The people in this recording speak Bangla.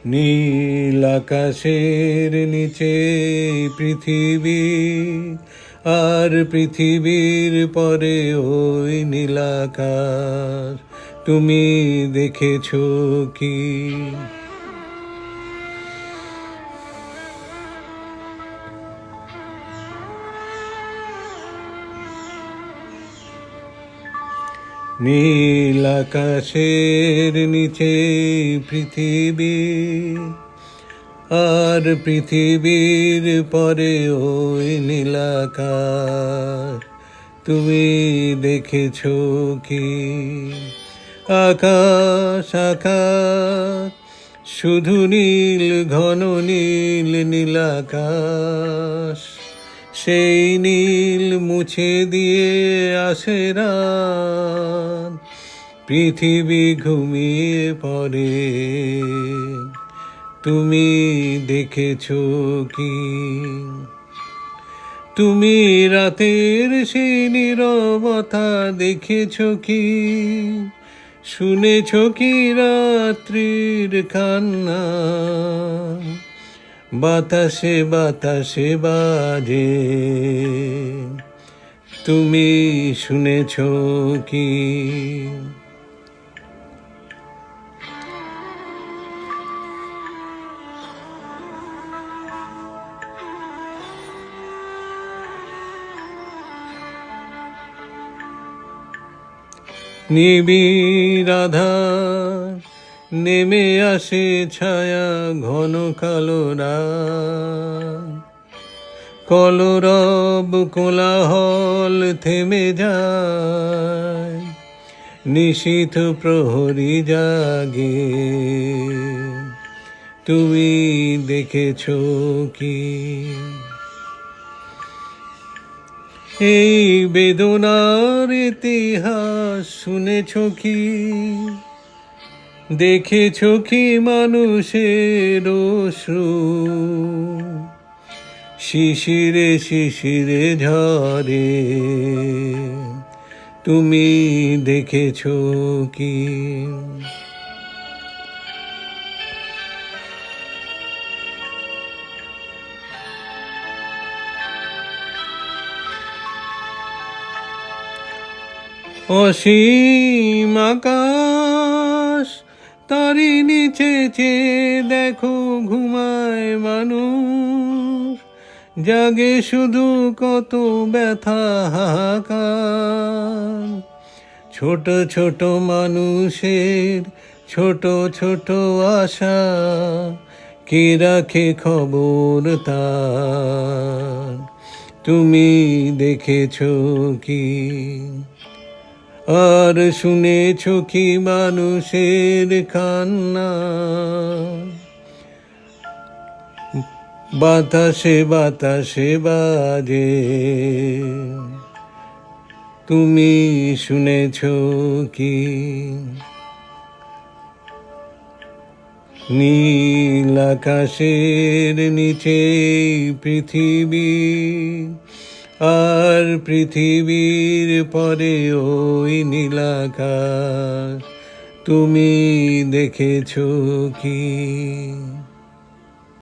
নীল আকাশের নিচে পৃথিবী, আর পৃথিবীর পরে ওই নীল আকাশ। তুমি দেখেছো কি? নীল আকাশের নিচে পৃথিবী, আর পৃথিবীর পরে ওই নীল আকাশ। তুমি দেখেছো কি? আকাশ আকাশ শুধু নীল, ঘন নীল নীল আকাশ। সেই নীল মুছে দিয়ে আসে রাত, পৃথিবী ঘুমিয়ে পড়ে। তুমি দেখেছো কি? তুমি রাতের সেই নীরবতা দেখেছো কি? শুনেছো কি রাত্রির কান্না? বাতাসে বাতাসে বাজে, তুমি শুনেছো কি? নিবিড় আধার নেমে আসে ছায়া, ঘন কালো রাত। কলরব কোলাহল থেমে যায়, নিশীথ প্রহরী জাগে। তুমি দেখেছো কি? এই বেদনার ইতিহাস শুনেছো কি? দেখেছো কি মানুষের অশ্রু শিশিরে শিশিরে ঝরে? তুমি দেখেছো কি? অসীম আকাশ, তারি নিচে চেয়ে দেখো ঘুমায় মানুষ। জাগে শুধু কত ব্যথা হাহাকার। ছোট ছোট মানুষের ছোট ছোট আশা, কে রাখে খবর তার? তুমি দেখেছো কি? আর শুনেছো কি মানুষের কান্না? বাতাসে বাতাসে বাজে, তুমি শুনেছো কি? নীল আকাশের নিচে পৃথিবী, আর পৃথিবীর পরে ওই নীল আকাশ। তুমি দেখেছো কি?